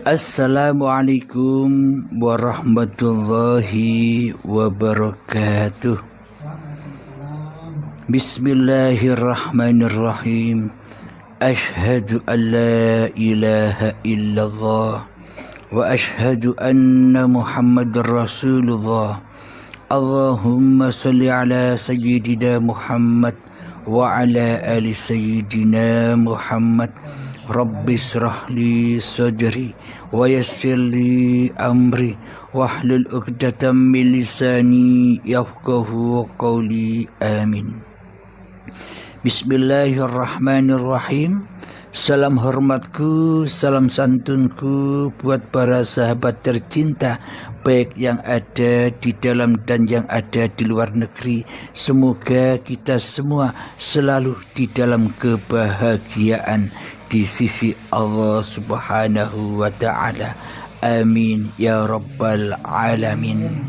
Assalamualaikum warahmatullahi wabarakatuh. Bismillahirrahmanirrahim. Ashhadu an la ilaha illallah wa ashhadu anna Muhammadar Rasulullah. Allahumma salli ala sayyidina Muhammad wa ala ali sayyidina Muhammad. Rabbi israh li sadri wa yassir li amri wahlul 'uqdatam min lisani yafqahu qawli. Amin. Bismillahirrahmanirrahim. Salam hormatku, salam santunku buat para sahabat tercinta, baik yang ada di dalam dan yang ada di luar negeri. Semoga kita semua selalu di dalam kebahagiaan di sisi Allah Subhanahu wa ta'ala. Amin ya rabbal alamin.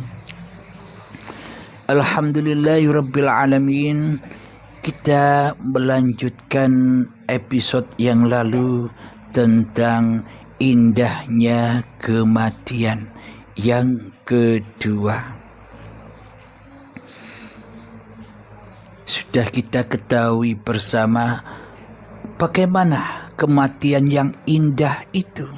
Alhamdulillahi rabbil alamin. Kita melanjutkan episode yang lalu tentang indahnya kematian yang kedua. Sudah kita ketahui bersama bagaimana kematian yang indah itu.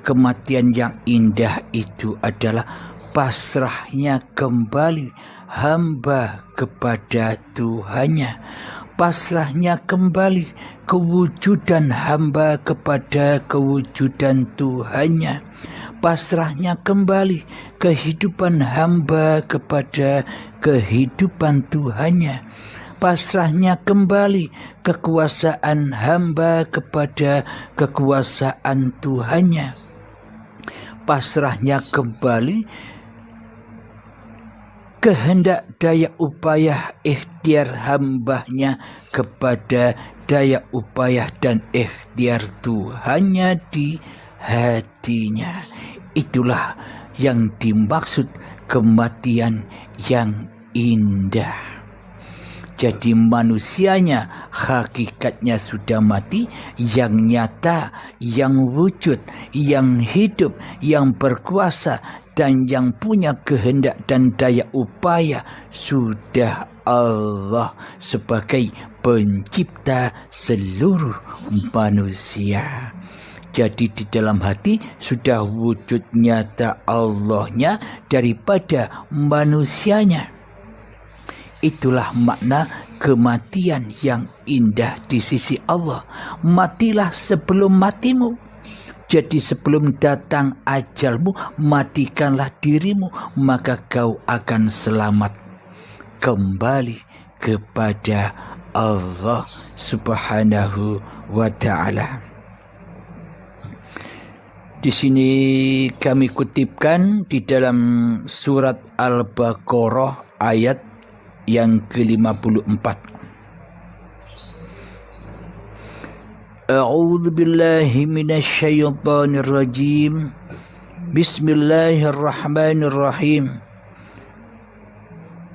Kematian yang indah itu adalah pasrahnya kembali hamba kepada Tuhannya. Pasrahnya kembali kewujudan hamba kepada kewujudan Tuhannya. Pasrahnya kembali kehidupan hamba kepada kehidupan Tuhannya. Pasrahnya kembali kekuasaan hamba kepada kekuasaan Tuhannya. Pasrahnya kembali kehendak daya upaya ikhtiar hambanya kepada daya upaya dan ikhtiar Tuhannya di hatinya. Itulah yang dimaksud kematian yang indah. Jadi manusianya hakikatnya sudah mati, yang nyata, yang wujud, yang hidup, yang berkuasa, dan yang punya kehendak dan daya upaya sudah Allah sebagai pencipta seluruh manusia. Jadi di dalam hati sudah wujud nyata Allahnya daripada manusianya. Itulah makna kematian yang indah di sisi Allah. Matilah sebelum matimu. Jadi sebelum datang ajalmu, matikanlah dirimu, maka kau akan selamat kembali kepada Allah Subhanahu wa ta'ala. Di sini kami kutipkan di dalam surat Al-Baqarah ayat yang ke-54. A'udzu billahi minasy syaithanir rajim. Bismillahirrahmanirrahim.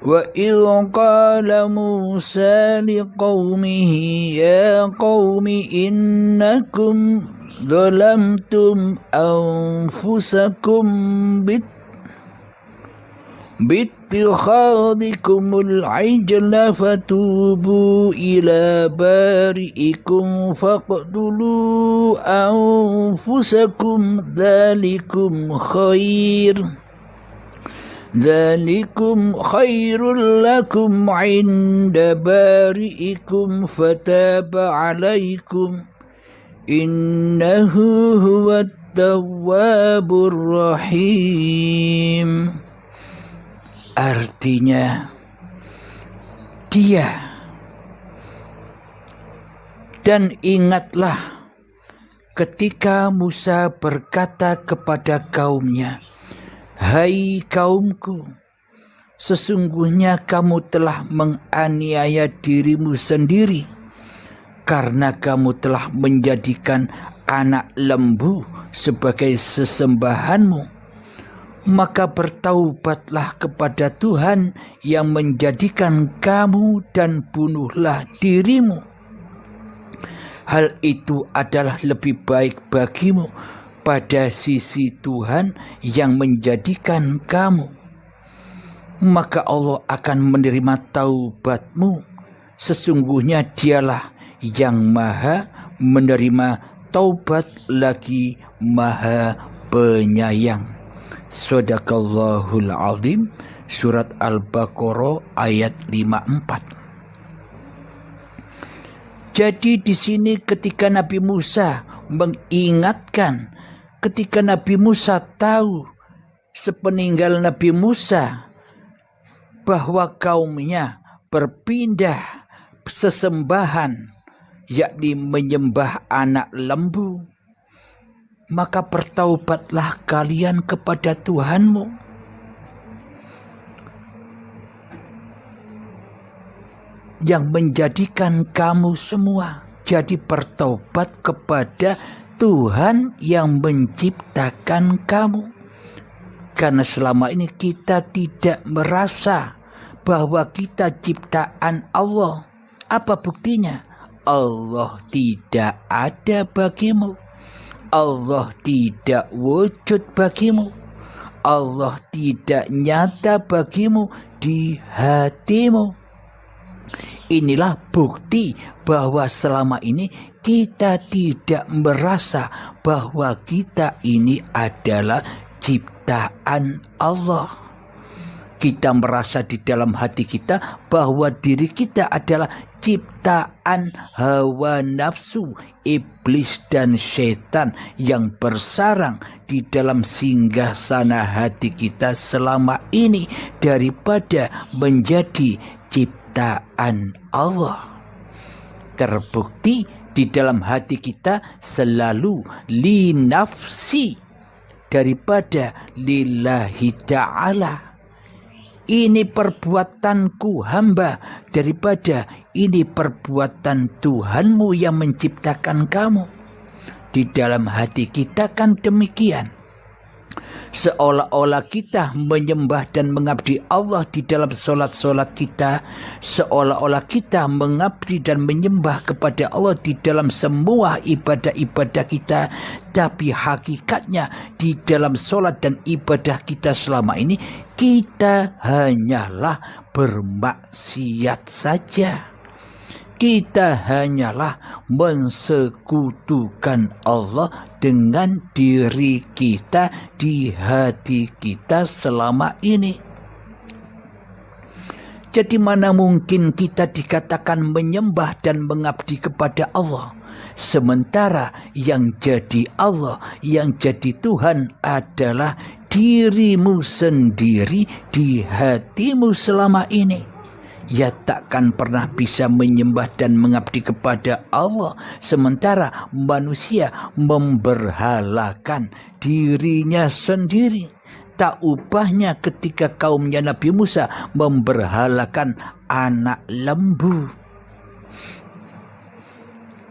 Wa idh qala Musa liqaumihi ya qaumi innakum zalamtum anfusakum باتخاذكم العجل فتوبوا إلى بارئكم فاقتلوا أنفسكم ذلكم خير لكم عند بارئكم فتاب عليكم إنه هو التواب الرحيم. Artinya dia, dan ingatlah ketika Musa berkata kepada kaumnya, hai kaumku, sesungguhnya kamu telah menganiaya dirimu sendiri karena kamu telah menjadikan anak lembu sebagai sesembahanmu. Maka bertaubatlah kepada Tuhan yang menjadikan kamu dan bunuhlah dirimu. Hal itu adalah lebih baik bagimu pada sisi Tuhan yang menjadikan kamu, maka Allah akan menerima taubatmu. Sesungguhnya Dialah yang Maha menerima taubat lagi Maha penyayang. Shadaqallahul Azim. Surat Al-Baqarah ayat 54. Jadi di sini ketika Nabi Musa mengingatkan, ketika Nabi Musa tahu sepeninggal Nabi Musa bahwa kaumnya berpindah sesembahan, yakni menyembah anak lembu, maka bertaubatlah kalian kepada Tuhanmu. Yang menjadikan kamu semua. Jadi bertaubat kepada Tuhan yang menciptakan kamu. Karena selama ini kita tidak merasa bahwa kita ciptaan Allah. Apa buktinya? Allah tidak ada bagimu. Allah tidak wujud bagimu. Allah tidak nyata bagimu di hatimu. Inilah bukti bahwa selama ini kita tidak merasa bahwa kita ini adalah ciptaan Allah. Kita merasa di dalam hati kita bahwa diri kita adalah ciptaan hawa nafsu, iblis dan setan yang bersarang di dalam singgasana hati kita selama ini daripada menjadi ciptaan Allah. Terbukti di dalam hati kita selalu li nafsi daripada lillahi ta'ala. Ini perbuatanku hamba daripada ini perbuatan Tuhanmu yang menciptakan kamu. Di dalam hati kita kan demikian. Seolah-olah kita menyembah dan mengabdi Allah di dalam solat-solat kita. Seolah-olah kita mengabdi dan menyembah kepada Allah di dalam semua ibadah-ibadah kita. Tapi hakikatnya di dalam solat dan ibadah kita selama ini, kita hanyalah bermaksiat saja. Kita hanyalah mensekutukan Allah dengan diri kita di hati kita selama ini. Jadi mana mungkin kita dikatakan menyembah dan mengabdi kepada Allah, sementara yang jadi Allah, yang jadi Tuhan adalah dirimu sendiri di hatimu selama ini. Ya takkan pernah bisa menyembah dan mengabdi kepada Allah sementara manusia memberhalakan dirinya sendiri. Tak ubahnya ketika kaumnya Nabi Musa memberhalakan anak lembu.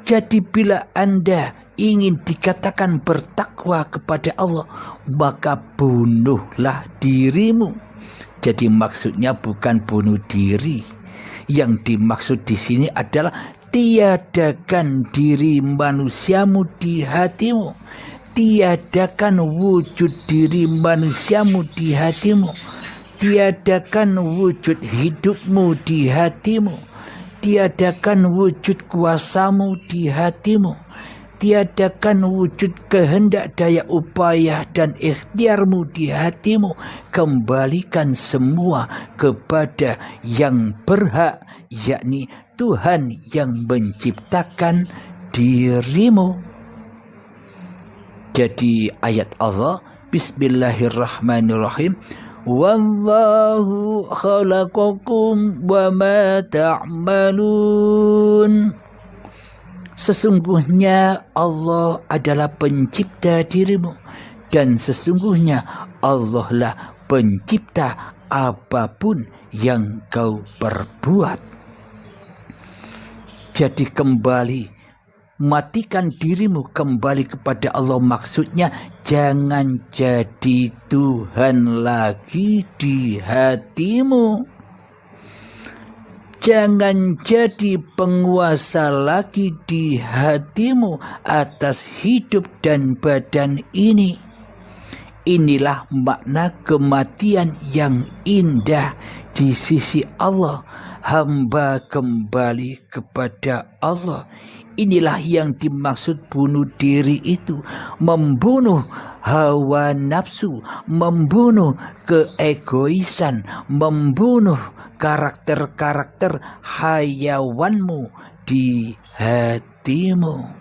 Jadi bila Anda ingin dikatakan bertakwa kepada Allah, maka bunuhlah dirimu. Jadi maksudnya bukan bunuh diri. Yang dimaksud di sini adalah tiadakan diri manusiamu di hatimu. Tiadakan wujud diri manusiamu di hatimu. Tiadakan wujud hidupmu di hatimu. Tiadakan wujud kuasamu di hatimu. Tiadakan wujud kehendak, daya upaya dan ikhtiarmu di hatimu. Kembalikan semua kepada yang berhak, yakni Tuhan yang menciptakan dirimu. Jadi ayat Allah, Bismillahirrahmanirrahim. Wallahu khalaqakum wa ma ta'malun. Sesungguhnya Allah adalah pencipta dirimu, dan sesungguhnya Allah lah pencipta apapun yang kau perbuat. Jadi kembali, matikan dirimu kembali kepada Allah. Maksudnya jangan jadi Tuhan lagi di hatimu. Jangan jadi penguasa lagi di hatimu atas hidup dan badan ini. Inilah makna kematian yang indah di sisi Allah. Hamba kembali kepada Allah. Inilah yang dimaksud bunuh diri itu. Membunuh hawa nafsu, membunuh keegoisan, membunuh karakter-karakter hayawanmu di hatimu.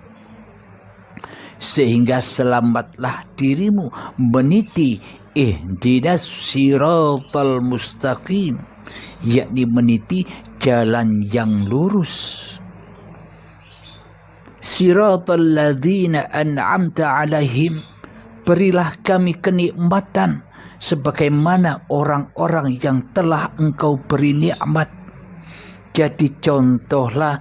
Sehingga selamatlah dirimu meniti ihdinas siratal mustaqim, yakni meniti jalan yang lurus. Siratal ladzina an'amta alaihim, berilah kami kenikmatan sebagaimana orang-orang yang telah engkau beri nikmat. Jadi contohlah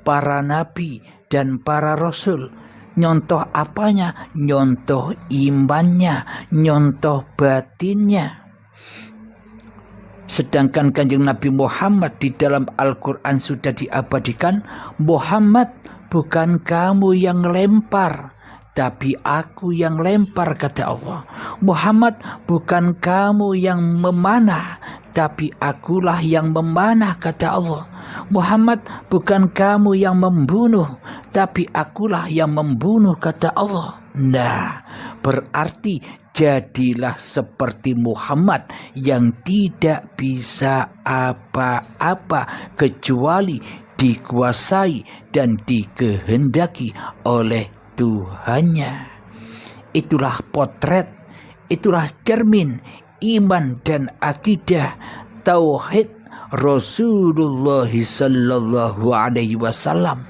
para nabi dan para rasul. Nyontoh apanya? Nyontoh imannya, nyontoh batinnya. Sedangkan Kanjeng Nabi Muhammad di dalam Al-Quran sudah diabadikan, Muhammad, bukan kamu yang lempar, tapi aku yang lempar, kata Allah. Muhammad, bukan kamu yang memanah, tapi akulah yang memanah, kata Allah. Muhammad, bukan kamu yang membunuh, tapi akulah yang membunuh, kata Allah. Nah, berarti jadilah seperti Muhammad yang tidak bisa apa-apa kecuali dikuasai dan dikehendaki oleh Tuhannya. Itulah potret, itulah cermin iman dan akidah tauhid Rasulullah sallallahu alaihi wasallam.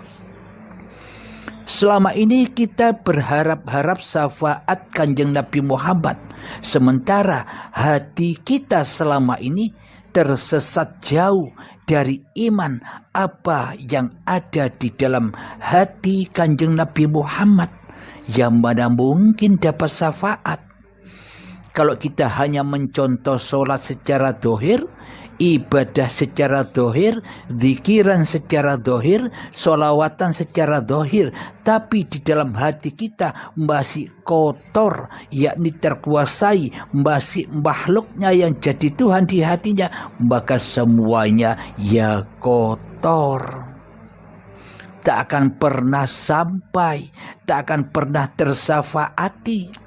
Selama ini kita berharap-harap syafaat Kanjeng Nabi Muhammad, sementara hati kita selama ini tersesat jauh dari iman apa yang ada di dalam hati Kanjeng Nabi Muhammad, yang mana mungkin dapat syafaat. Kalau kita hanya mencontoh sholat secara dohir, ibadah secara dohir, zikiran secara dohir, sholawatan secara dohir, tapi di dalam hati kita masih kotor, yakni terkuasai, masih makhluknya yang jadi Tuhan di hatinya, maka semuanya ya kotor. Tak akan pernah sampai, tak akan pernah tersyafaati.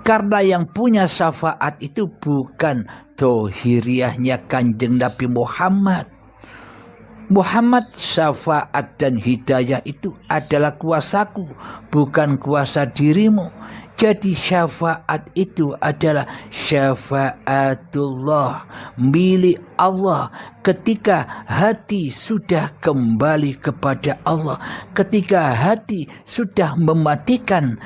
Karena yang punya syafaat itu bukan dohiriahnya Kanjeng Nabi Muhammad. Muhammad, syafaat dan hidayah itu adalah kuasaku, bukan kuasa dirimu. Jadi syafaat itu adalah syafaatullah, milik Allah. Ketika hati sudah kembali kepada Allah, ketika hati sudah mematikan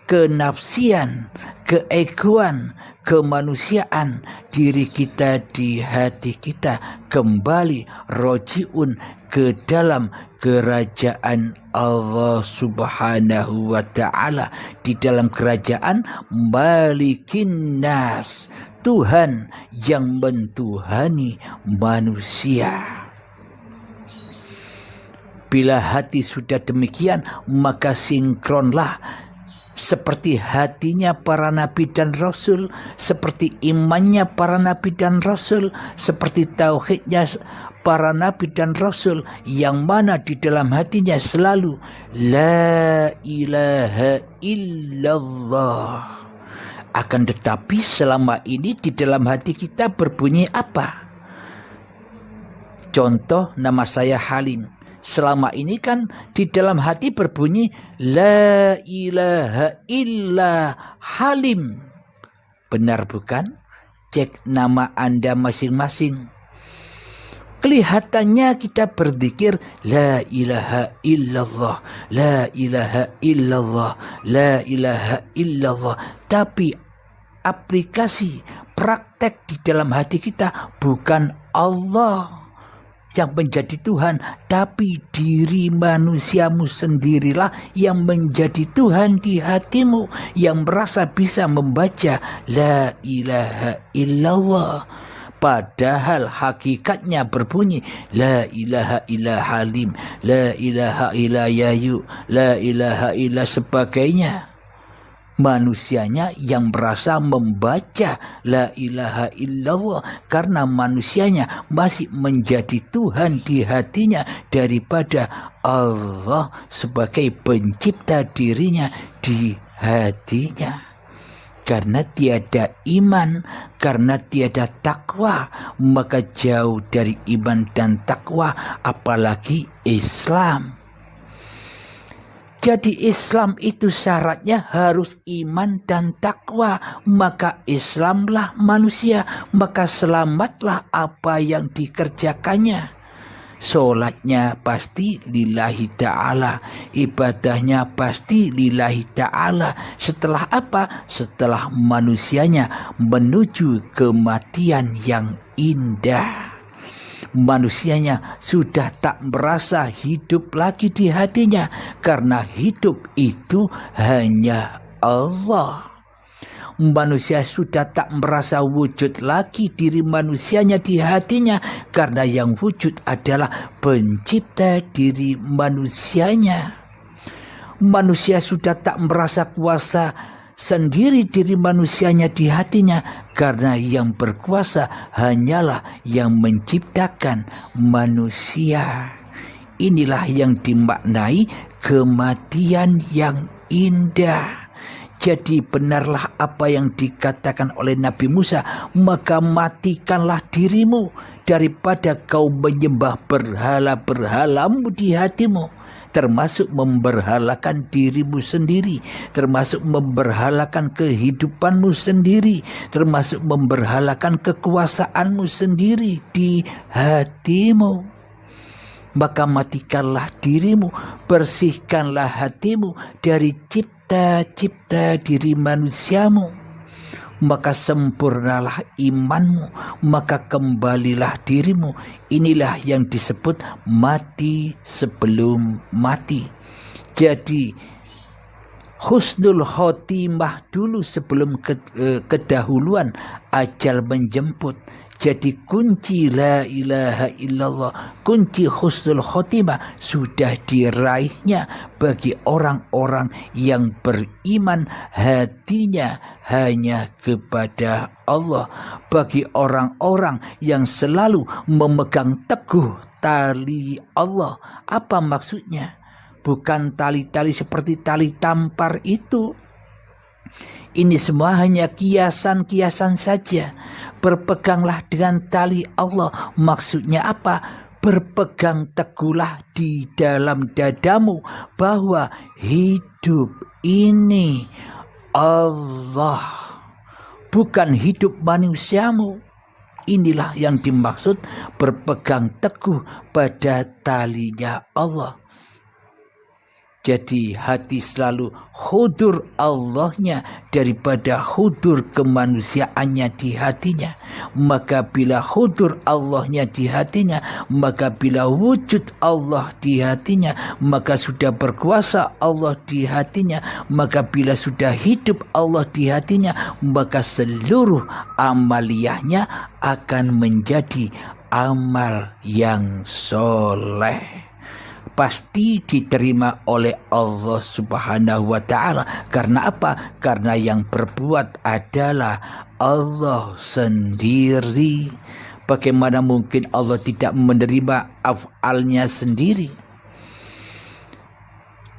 kenafsian, keegoan, kemanusiaan, diri kita di hati kita kembali rojiun ke dalam kerajaan Allah subhanahu wa ta'ala. Di dalam kerajaan Malikin Nas, Tuhan yang mentuhani manusia. Bila hati sudah demikian, maka sinkronlah seperti hatinya para nabi dan rasul, seperti imannya para nabi dan rasul, seperti tauhidnya para nabi dan rasul, yang mana di dalam hatinya selalu la ilaha illallah. Akan tetapi selama ini di dalam hati kita berbunyi apa? Contoh, nama saya Halim. Selama ini kan di dalam hati berbunyi la ilaha illa Halim. Benar bukan? Cek nama Anda masing-masing. Kelihatannya kita berzikir la ilaha illallah, la ilaha illallah, la ilaha illallah. Tapi aplikasi praktek di dalam hati kita bukan Allah yang menjadi Tuhan, tapi diri manusiamu sendirilah yang menjadi Tuhan di hatimu, yang merasa bisa membaca la ilaha illallah. padahal hakikatnya berbunyi la ilaha illa halim, la ilaha illa yayu, la ilaha illa sebagainya. Manusianya yang merasa membaca la ilaha illallah karena manusianya masih menjadi Tuhan di hatinya daripada Allah sebagai pencipta dirinya di hatinya. Karena tiada iman, karena tiada takwa, maka jauh dari iman dan takwa, apalagi Islam. Jadi Islam itu syaratnya harus iman dan takwa. Maka Islamlah manusia, maka selamatlah apa yang dikerjakannya. Sholatnya pasti lillahi ta'ala, ibadahnya pasti lillahi ta'ala. Setelah apa? Setelah manusianya menuju kematian yang indah. Manusianya sudah tak merasa hidup lagi di hatinya, karena hidup itu hanya Allah. Manusia sudah tak merasa wujud lagi diri manusianya di hatinya, karena yang wujud adalah pencipta diri manusianya. Manusia sudah tak merasa kuasa sendiri diri manusianya di hatinya, karena yang berkuasa hanyalah yang menciptakan manusia. Inilah yang dimaknai kematian yang indah. Jadi benarlah apa yang dikatakan oleh Nabi Musa, maka matikanlah dirimu daripada kau menyembah berhala-berhalamu di hatimu, termasuk memberhalakan dirimu sendiri, termasuk memberhalakan kehidupanmu sendiri, termasuk memberhalakan kekuasaanmu sendiri di hatimu. Maka matikanlah dirimu, bersihkanlah hatimu dari cipta-cipta diri manusiamu, maka sempurnalah imanmu, maka kembalilah dirimu. Inilah yang disebut mati sebelum mati. Jadi husnul khotimah dulu sebelum kedahuluan ajal menjemput. Jadi kunci la ilaha illallah, kunci husnul khotimah sudah diraihnya bagi orang-orang yang beriman hatinya hanya kepada Allah. Bagi orang-orang yang selalu memegang teguh tali Allah. Apa maksudnya? Bukan tali-tali seperti tali tampar itu. Ini semua hanya kiasan-kiasan saja. Berpeganglah dengan tali Allah. Maksudnya apa? Berpegang teguhlah di dalam dadamu bahwa hidup ini Allah, bukan hidup manusiamu. Inilah yang dimaksud berpegang teguh pada talinya Allah. Jadi hati selalu hudur Allahnya daripada hudur kemanusiaannya di hatinya. Maka bila hudur Allahnya di hatinya, maka bila wujud Allah di hatinya, maka sudah berkuasa Allah di hatinya. Maka bila sudah hidup Allah di hatinya, maka seluruh amaliyahnya akan menjadi amal yang soleh. Pasti diterima oleh Allah Subhanahu wa ta'ala. Karena apa? Karena yang berbuat adalah Allah sendiri. Bagaimana mungkin Allah tidak menerima af'alnya sendiri?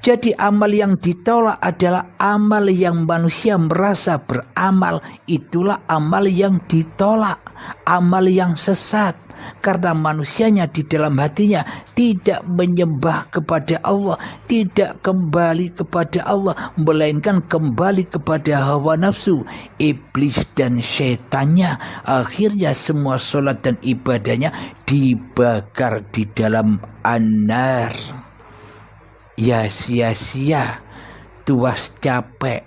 Jadi amal yang ditolak adalah amal yang manusia merasa beramal. Itulah amal yang ditolak, amal yang sesat. Karena manusianya di dalam hatinya tidak menyembah kepada Allah, tidak kembali kepada Allah, melainkan kembali kepada hawa nafsu, iblis dan syaitannya. Akhirnya semua sholat dan ibadahnya dibakar di dalam an-nar. Ya sia-sia, tuas capek.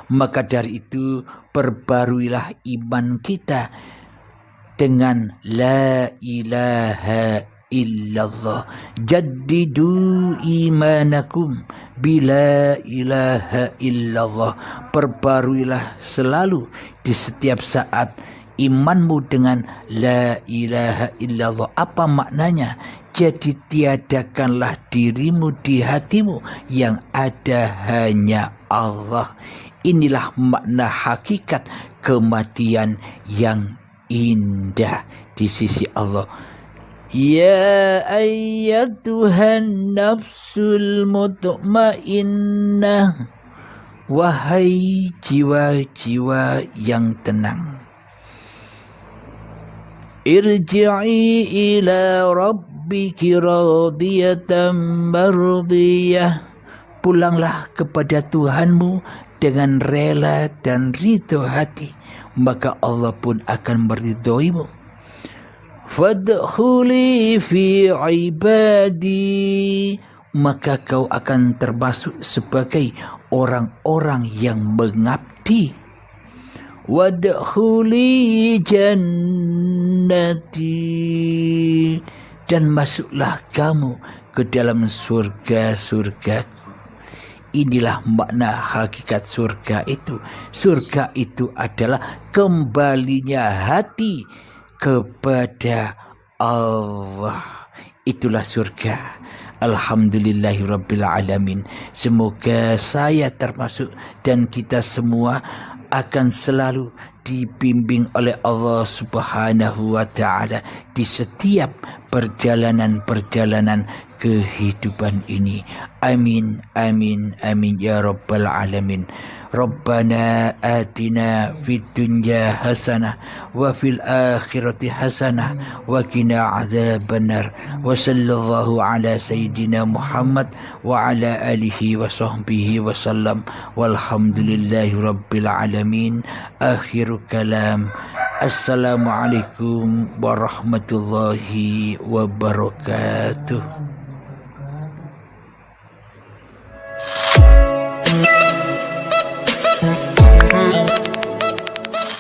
Maka dari itu perbaruilah iman kita dengan la ilaha illallah. Jaddidu imanakum bila ilaha illallah. Perbaruilah selalu di setiap saat imanmu dengan la ilaha illallah. Apa maknanya? Jadi tiadakanlah dirimu di hatimu, yang ada hanya Allah. Inilah makna hakikat kematian yang indah di sisi Allah. Ya ayyatuhan nafsul mutmainnah, wahai jiwa-jiwa yang tenang, irji'i ila rabbiki radiyatan mardiyah, pulanglah kepada Tuhanmu dengan rela dan ridho hati, maka Allah pun akan meridhoimu. Fadkhuli fi ibadi, maka kau akan termasuk sebagai orang-orang yang mengabdi. Wadkhuli jannati, dan masuklah kamu ke dalam surga-surgaku. Inilah makna hakikat surga itu. Surga itu adalah kembalinya hati kepada Allah. Itulah surga. Alhamdulillahirabbil alamin. Semoga saya termasuk dan kita semua akan selalu dibimbing oleh Allah Subhanahu wa taala di setiap perjalanan-perjalanan kehidupan ini. Amin amin amin ya rabbal alamin. Rabbana atina fid dunya hasanah wa fil akhirati hasanah wa qina adzabannar. Wa sallallahu ala sayyidina Muhammad wa ala alihi wa sahbihi wa sallam. Walhamdulillahi rabbil alamin. Akhiru kalam. Assalamualaikum warahmatullahi wabarakatuh.